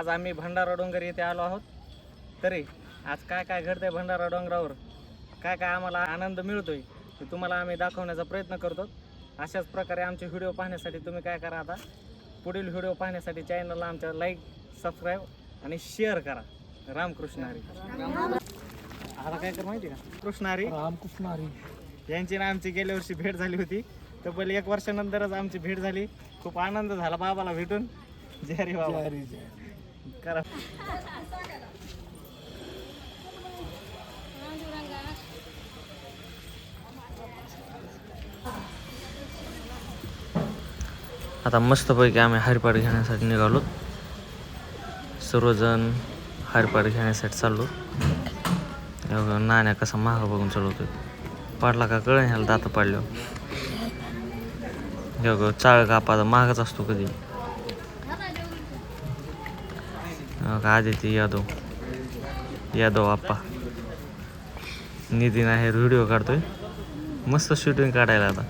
आज आम्ही भंडारा डोंगर येथे आलो आहोत. तरी आज काय काय घडतंय भंडारा डोंगरावर, काय काय आम्हाला आनंद मिळतोय ते तुम्हाला आम्ही दाखवण्याचा प्रयत्न करतो. अशाच प्रकारे आमचे व्हिडिओ पाहण्यासाठी तुम्ही काय करा, आता पुढील व्हिडिओ पाहण्यासाठी चॅनलला आमच्या लाईक, सबस्क्राईब आणि शेअर करा. रामकृष्ण हरी. आता काय कर माहिती का, कृष्ण हरी रामकृष्ण हरी यांची ना आमची गेल्या वर्षी भेट झाली होती. तब्बल 1 वर्षानंतरच आमची भेट झाली. खूप आनंद झाला बाबाला भेटून. जय हरी बाबा. करा. आता मस्तपैकी आम्ही हरिपाठ घेण्यासाठी निघालो. सर्वजण हरिपाठ घेण्यासाठी चाललो. नाण्या कसा महाग बघून चालवतोय. पाडला का कळ ह्याला दात पाडल्यावर. चाळ कापाचा महागच असतो कधी. आदित्य यादव आप्पा नितीन आहे, व्हिडिओ काढतोय. मस्त शूटिंग काढायला आता.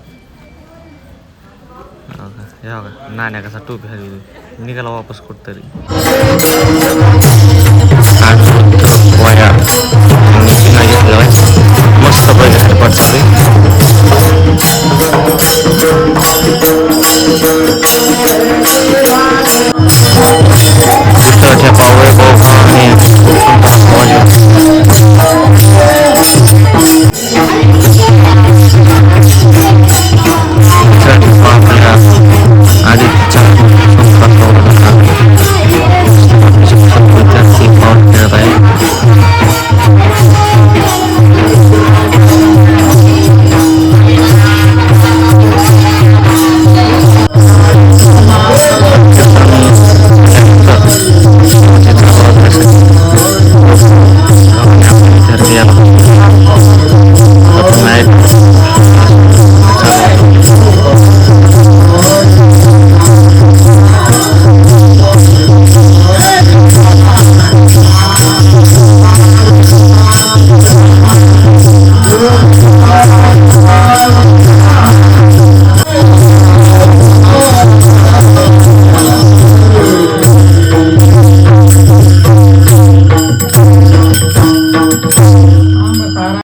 नाण्या कसा टोपी हरवी निघाला वापस कुठतरी. मस्त पैकी